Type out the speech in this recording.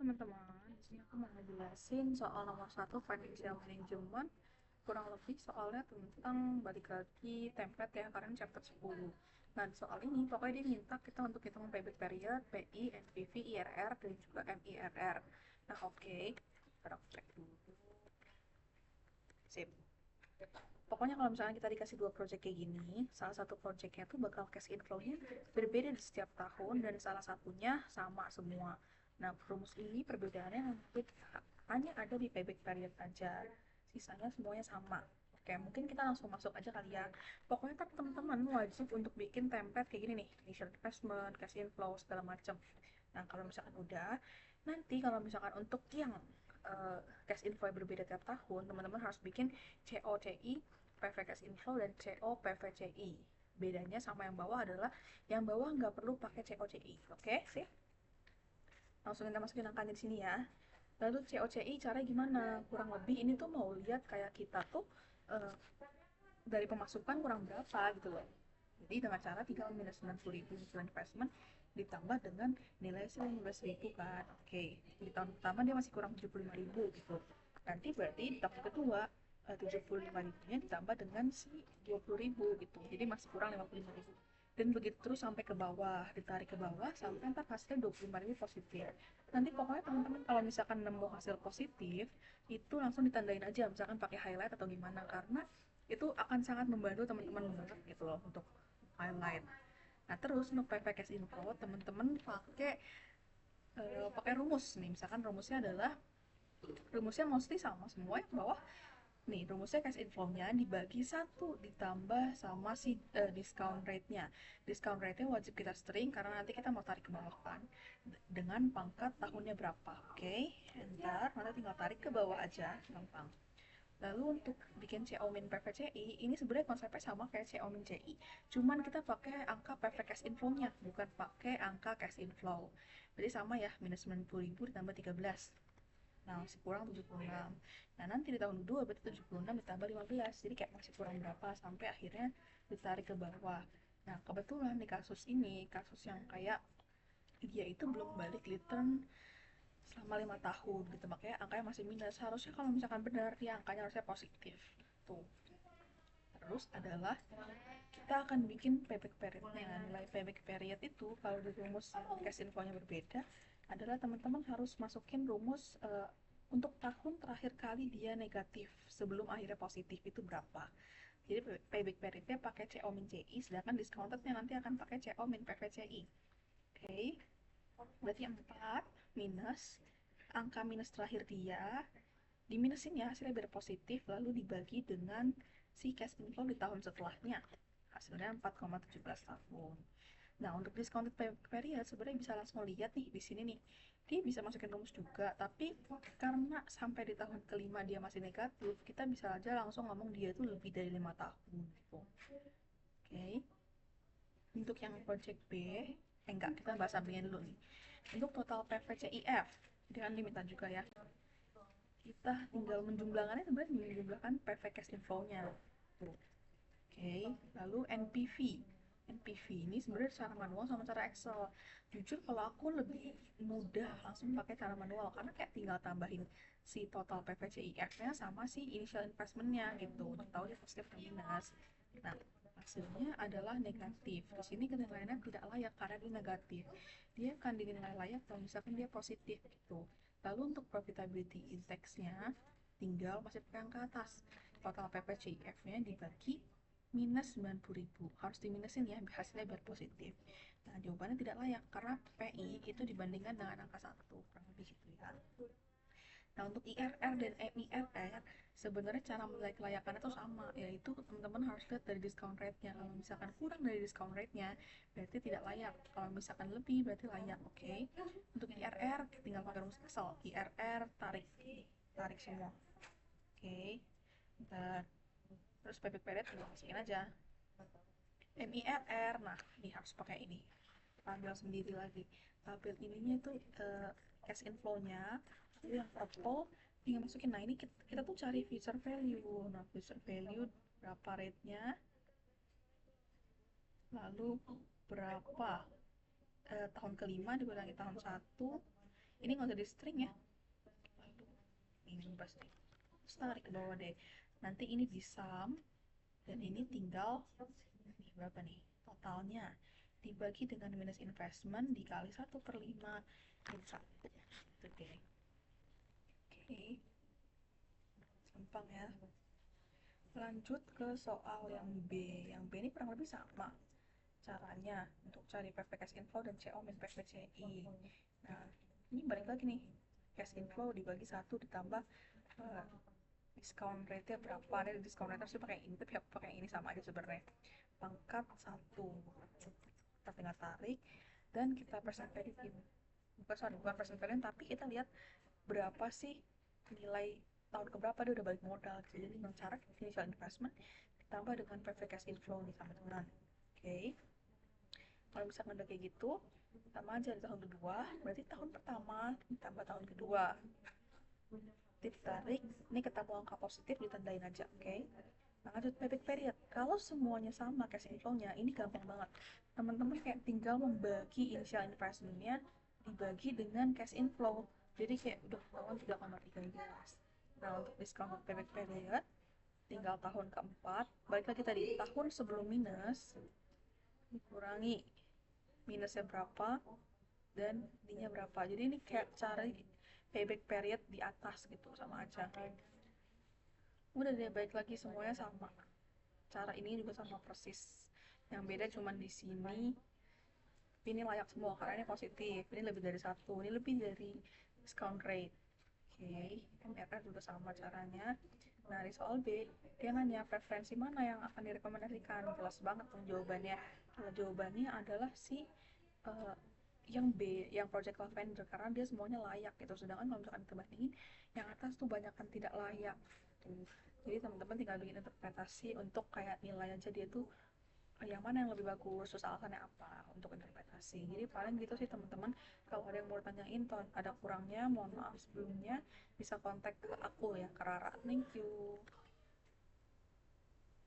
teman-teman, di sini aku mau ngejelasin soal nomor satu financial management. Kurang lebih soalnya tentang balik lagi template ya, karena ini chapter 10. Nah, di soal ini pokoknya dia minta kita untuk hitung payback period, PI, NPV, IRR, dan juga MIRR. Nah, oke. Kita cek dulu. Sip. Pokoknya kalau misalnya kita dikasih dua project kayak gini, salah satu projectnya tuh bakal cash inflow-nya berbeda di setiap tahun dan salah satunya sama semua. Nah, rumus ini perbedaannya hanya ada di payback period aja. Sisanya semuanya sama. Oke, mungkin kita langsung masuk aja kali ya. Pokoknya kan teman-teman wajib untuk bikin template kayak gini nih, initial investment, cash inflow, segala macam. Nah, kalau misalkan udah, nanti kalau misalkan untuk yang cash inflow yang berbeda tiap tahun, teman-teman harus bikin COCI, PV cash inflow, dan COPVCI. Bedanya sama yang bawah adalah yang bawah nggak perlu pakai COCI. Oke, sih? Langsung kita masukin angkanya di sini ya. Lalu COCI cara gimana? Kurang lebih ini tuh mau lihat kayak kita tuh uh, dari pemasukan kurang berapa gitu loh. Jadi dengan cara tinggal minus 90.000 investment ditambah dengan nilai 15.000 kan. Oke, di tahun pertama dia masih kurang 75.000 gitu. Nanti berarti di tahun kedua 75.000-nya ditambah dengan si 20.000 gitu. Jadi masih kurang 55.000. Dan begitu terus sampai ke bawah, ditarik ke bawah sampai ntar hasilnya 25.000 positif. Nanti pokoknya teman-teman kalau misalkan nemu hasil positif, itu langsung ditandain aja misalkan pakai highlight atau gimana, karena itu akan sangat membantu teman-teman banget gitu loh untuk highlight. Nah, terus untuk PPKS info teman-teman pakai rumus nih. Misalkan rumusnya mostly sama semua yang bawah. Nih, rumusnya cash inflow-nya dibagi satu ditambah sama si discount rate-nya. Discount rate-nya wajib kita string karena nanti kita mau tarik ke bawah kan. Dengan pangkat tahunnya berapa. Oke, enter. Nanti tinggal tarik ke bawah aja, gampang. Lalu untuk bikin CO min PVCI, ini sebenarnya konsepnya sama kayak CO min CI. Cuman kita pakai angka PV cash inflow-nya, bukan pakai angka cash inflow. Jadi sama ya, minus 90.000 ditambah 13. Nah, masih kurang 76. Nah, nanti di tahun kedua berarti 76 ditambah 15. Jadi kayak masih kurang berapa sampai akhirnya ditarik ke bawah. Nah, kebetulan di kasus ini, kasus yang kayak dia itu belum balik return selama 5 tahun gitu, makanya angkanya masih minus. Harusnya kalau misalkan benar ya angkanya harusnya positif tuh. Terus adalah kita akan bikin payback periodnya. Nilai payback period itu kalau di rumus cash info-nya berbeda adalah teman-teman harus masukin rumus untuk tahun terakhir kali dia negatif sebelum akhirnya positif itu berapa. Jadi payback periodnya pakai CO min CI, sedangkan discountednya nanti akan pakai CO min PVCI. Oke, berarti 4 minus angka minus terakhir dia, diminusin ya hasilnya biar positif, lalu dibagi dengan si cash inflow di tahun setelahnya, hasilnya 4,17 tahun. Nah, untuk discounted period sebenarnya bisa langsung lihat nih di sini nih, dia bisa masukin rumus juga, tapi karena sampai di tahun kelima dia masih negatif, kita bisa aja langsung ngomong dia itu lebih dari 5 tahun gitu. Oke, untuk yang project B, enggak, kita bahas sampingnya dulu nih. Untuk total PVCIF dengan limitan juga ya, kita tinggal menjumlahkannya, sebenarnya menjumlahkan PV cash inflow-nya. Tuh. Oke, lalu NPV. NPV ini sebenarnya cara manual sama cara Excel. Jujur kalau aku lebih mudah langsung pakai cara manual karena kayak tinggal tambahin si total PVCIF-nya sama si initial investment-nya gitu. Untuk tahu dia positif atau minus. Nah, hasilnya adalah negatif. Di sini penilaiannya tidak layak karena dia negatif. Dia akan dinilai layak kalau misalkan dia positif gitu. Lalu untuk profitability index-nya tinggal masih pakai angka atas. Total PPCIF-nya dibagi minus 90.000. Harus diminusin ya hasilnya biar positif. Nah, jawabannya tidak layak karena PI itu dibandingkan dengan angka 1. Kurang lebih gitu ya. Nah, untuk IRR dan MIRR sebenarnya cara menilai kelayakan itu sama, yaitu teman-teman harus lihat dari discount rate-nya. Kalau misalkan kurang dari discount rate-nya, berarti tidak layak. Kalau misalkan lebih, berarti layak. Oke. Untuk IRR, tinggal pakai rumus Excel. IRR tarik tarik semua. Oke. Bentar. Terus payback period tinggal masukin aja. MIRR, nah ini harus pakai ini. Tabel sendiri lagi. Tabel ininya itu cash inflow-nya, yang purple tinggal masukin. Nah, ini kita tuh cari future value. Nah, future value berapa rate-nya, lalu berapa tahun kelima dikurangi tahun 1, Ini nggak usah di string ya. Aduh, ini bebas nih. Terus tarik ke bawah deh. Nanti ini di sum, dan ini tinggal nih berapa nih totalnya, dibagi dengan minus investment dikali 1/5 bisa gitu deh. Oke, gampang ya. Lanjut ke soal yang B. Yang B ini kurang lebih sama caranya untuk cari PV cash inflow dan CO min PVCI. Nah, ini balik lagi nih, cash inflow dibagi 1 ditambah uh, discount rate-nya berapa. Ada discount rate harusnya pakai ini, tapi aku pakai ini sama aja sebenarnya. Pangkat 1. Kita tinggal tarik dan kita persen value-in. Bukan persen value, tapi kita lihat berapa sih nilai tahun keberapa dia udah balik modal gitu. Jadi dengan cara initial investment ditambah dengan PV cash inflow nih sama teman. Oke, kalau misalkan udah kayak gitu, sama aja di tahun kedua, berarti tahun pertama ditambah tahun kedua. Ditarik, ini ketemu angka positif ditandain aja, oke? Nah, lanjut payback period. Kalau semuanya sama cash inflow-nya, ini gampang banget. Teman-teman kayak tinggal membagi initial investment-nya dibagi dengan cash inflow. Jadi kayak udah kawan 3,13. Nah, untuk discount payback period, tinggal tahun keempat. Balik lagi tadi, tahun sebelum minus, dikurangi minusnya berapa, dan ininya berapa. Jadi ini kayak cari payback period di atas gitu, sama aja. Udah deh, balik lagi semuanya sama. Cara ini juga sama persis. Yang beda cuma di sini ini layak semua karena ini positif. Ini lebih dari 1, ini lebih dari discount rate. Oke, MRR juga sama caranya. Nah, di soal B, dia nanya preferensi mana yang akan direkomendasikan. Jelas banget dong jawabannya. Kalau jawabannya adalah si uh, yang B, yang Project Lavender, karena dia semuanya layak gitu. Sedangkan kalau misalkan kita bandingin, yang atas tuh banyak kan tidak layak gitu. Jadi teman-teman tinggal bikin interpretasi untuk kayak nilai aja dia tuh yang mana yang lebih bagus, terus alasannya apa untuk interpretasi. Jadi paling gitu sih teman-teman. Kalau ada yang mau tanyain, ada kurangnya, mohon maaf sebelumnya, bisa kontak ke aku ya, ke Rara. Thank you.